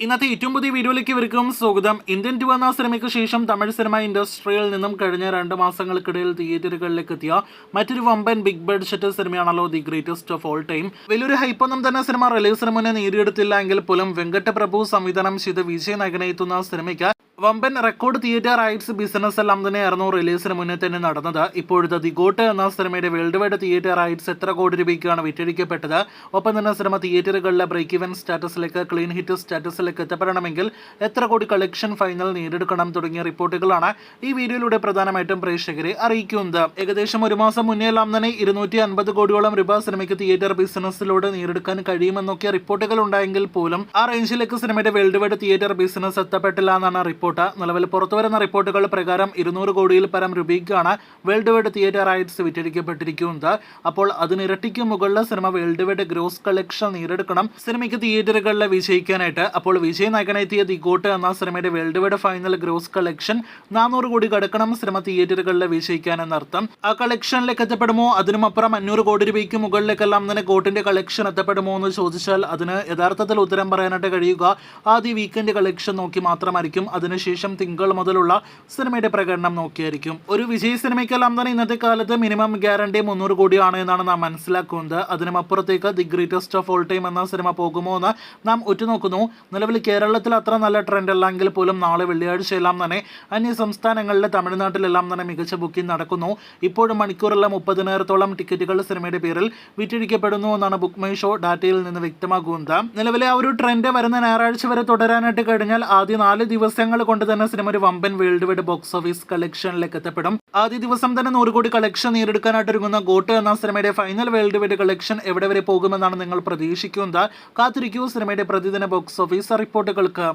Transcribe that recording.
ഇന്നത്തെ ഏറ്റവും പുതിയ വീഡിയോയിലേക്ക് ഇവർക്കും സ്വാഗതം. ഇന്ത്യൻ 2 എന്ന സിനിമയ്ക്ക് ശേഷം തമിഴ് സിനിമ ഇൻഡസ്ട്രിയിൽ നിന്നും കഴിഞ്ഞ 2 മാസങ്ങൾക്കിടയിൽ തിയേറ്ററുകളിലേക്ക് എത്തിയ മറ്റൊരു വമ്പൻ ബിഗ് ബഡ്ജറ്റ് സിനിമയാണല്ലോ the greatest of all time. വലിയൊരു ഹൈപ്പൊന്നും തന്നെ സിനിമ റിലീസിന് മുന്നേ നേടിയെടുത്തില്ല എങ്കിൽ പോലും വെങ്കട്ട പ്രഭു സംവിധാനം ചെയ്ത് വിജയ് നായകനെത്തുന്ന സിനിമയ്ക്ക് വമ്പൻ റെക്കോർഡ് തിയേറ്റർ റൈറ്റ്സ് ബിസിനസ് എല്ലാം തന്നെയായിരുന്നു റിലീസിന് മുന്നേ തന്നെ നടന്നത്. ഇപ്പോഴത്തെ ദി ഗോട്ട് എന്ന സിനിമയുടെ വേൾഡ് വൈഡ് തിയേറ്റർ റൈറ്റ്സ് എത്ര കോടി രൂപയ്ക്കാണ് വിറ്റഴിക്കപ്പെട്ടത്? ഒപ്പം തന്നെ cinema തിയേറ്ററുകളിലെ break even സ്റ്റാറ്റസിലേക്ക് clean hit സ്റ്റാറ്റസിലേക്ക് എത്തപ്പെടണമെങ്കിൽ എത്ര കോടി കളക്ഷൻ ഫൈനൽ നേടിയെടുക്കണം തുടങ്ങിയ റിപ്പോർട്ടുകളാണ് ഈ വീഡിയോയിലൂടെ പ്രധാനമായിട്ടും പ്രേക്ഷകരെ അറിയിക്കുന്നത്. ഏകദേശം ഒരു മാസം മുന്നേ എല്ലാം തന്നെ 250 കോടിയോളം രൂപ സിനിമയ്ക്ക് തിയേറ്റർ ബിസിനസ്സിലൂടെ നേടിയെടുക്കാൻ കഴിയുമെന്നൊക്കെ റിപ്പോർട്ടുകൾ ഉണ്ടായെങ്കിൽ പോലും ആ റേഞ്ചിലേക്ക് സിനിമയുടെ വേൾഡ് വൈഡ് തിയേറ്റർ ബിസിനസ് എത്തപ്പെട്ടില്ല എന്നാണ് റിപ്പോർട്ട്. നിലവിൽ പുറത്തുവരുന്ന റിപ്പോർട്ടുകൾ പ്രകാരം 200 കോടിയിൽ പരം രൂപയ്ക്കാണ് വേൾഡ് വൈഡ് തിയേറ്റർ റൈറ്റ്സ് വിറ്റഴിക്കപ്പെട്ടിരിക്കുന്നത്. അപ്പോൾ അതിനിരട്ടിക്ക് മുകളിൽ സിനിമ വേൾഡ് വൈഡ് ഗ്രോസ് കളക്ഷൻ നേടിയെടുക്കണം സിനിമയ്ക്ക് തിയേറ്ററുകളിൽ വിജയിക്കാനായിട്ട്. അപ്പോൾ വിജയ് നായകനെത്തിയ ദി ഗോട്ട് എന്ന സിനിമയുടെ world wide final gross collection 400 കോടി കടക്കണം സിനിമ തിയേറ്ററുകളിൽ വിജയിക്കാൻ എന്നർത്ഥം. ആ കളക്ഷനിലേക്ക് എത്തപ്പെടുമോ? അതിനുമപ്പുറം 500 കോടി രൂപയ്ക്ക് മുകളിലേക്കെല്ലാം തന്നെ ഗോട്ടിന്റെ കളക്ഷൻ എത്തപ്പെടുമോ എന്ന് ചോദിച്ചാൽ അതിന് യഥാർത്ഥത്തിൽ ഉത്തരം പറയാനായിട്ട് കഴിയുക ആദ്യ വീക്കെൻഡ് കളക്ഷൻ നോക്കി മാത്രമായിരിക്കും. അതിനുശേഷം തിങ്കൾ മുതലുള്ള സിനിമയുടെ പ്രകടനം നോക്കിയായിരിക്കും. ഒരു വിജയ് സിനിമയ്ക്കെല്ലാം തന്നെ ഇന്നത്തെ കാലത്ത് മിനിമം ഗ്യാരണ്ടി 300 കോടിയാണ് എന്നാണ് നാം മനസ്സിലാക്കുന്നത്. അതിനുമപ്പുറത്തേക്ക് the greatest of all time എന്ന സിനിമ പോകുമോ എന്ന് നാം ഉറ്റുനോക്കുന്നു. നിലവിൽ കേരളത്തിൽ അത്ര നല്ല ട്രെൻഡ് അല്ലെങ്കിൽ പോലും നാളെ വെള്ളിയാഴ്ചയെല്ലാം തന്നെ അന്യ സംസ്ഥാനങ്ങളിലെ തമിഴ്നാട്ടിലെല്ലാം തന്നെ മികച്ച ബുക്കിംഗ് നടക്കുന്നു. ഇപ്പോഴും മണിക്കൂറെല്ലാം 30,000-ഓളം ടിക്കറ്റുകൾ സിനിമയുടെ പേരിൽ വിറ്റഴിക്കപ്പെടുന്നു എന്നാണ് ബുക്ക് മൈ ഷോ ഡാറ്റയിൽ നിന്ന് വ്യക്തമാകുന്നത്. നിലവിലെ ആ ഒരു ട്രെൻഡ് വരുന്ന ഞായറാഴ്ച വരെ തുടരാനായിട്ട് കഴിഞ്ഞാൽ ആദ്യ 4 ദിവസങ്ങൾ കൊണ്ട് തന്നെ സിനിമ ഒരു വമ്പൻ വേൾഡ് വൈഡ് ബോക്സ് ഓഫീസ് കളക്ഷനിലേക്ക് എത്തപ്പെടും. ആദ്യ ദിവസം തന്നെ 100 കോടി കളക്ഷൻ നേടിയെടുക്കാനായിട്ട് ഒരുങ്ങുന്ന ഗോട്ട് എന്ന സിനിമയുടെ ഫൈനൽ വേൾഡ് വൈഡ് കളക്ഷൻ എവിടെ വരെ പോകുമെന്നാണ് നിങ്ങൾ പ്രതീക്ഷിക്കുന്നത്? കാത്തിരിക്കൂ സിനിമയുടെ പ്രതിദിന ബോക്സ് ഓഫീസ് റിപ്പോർട്ടുകൾക്ക്.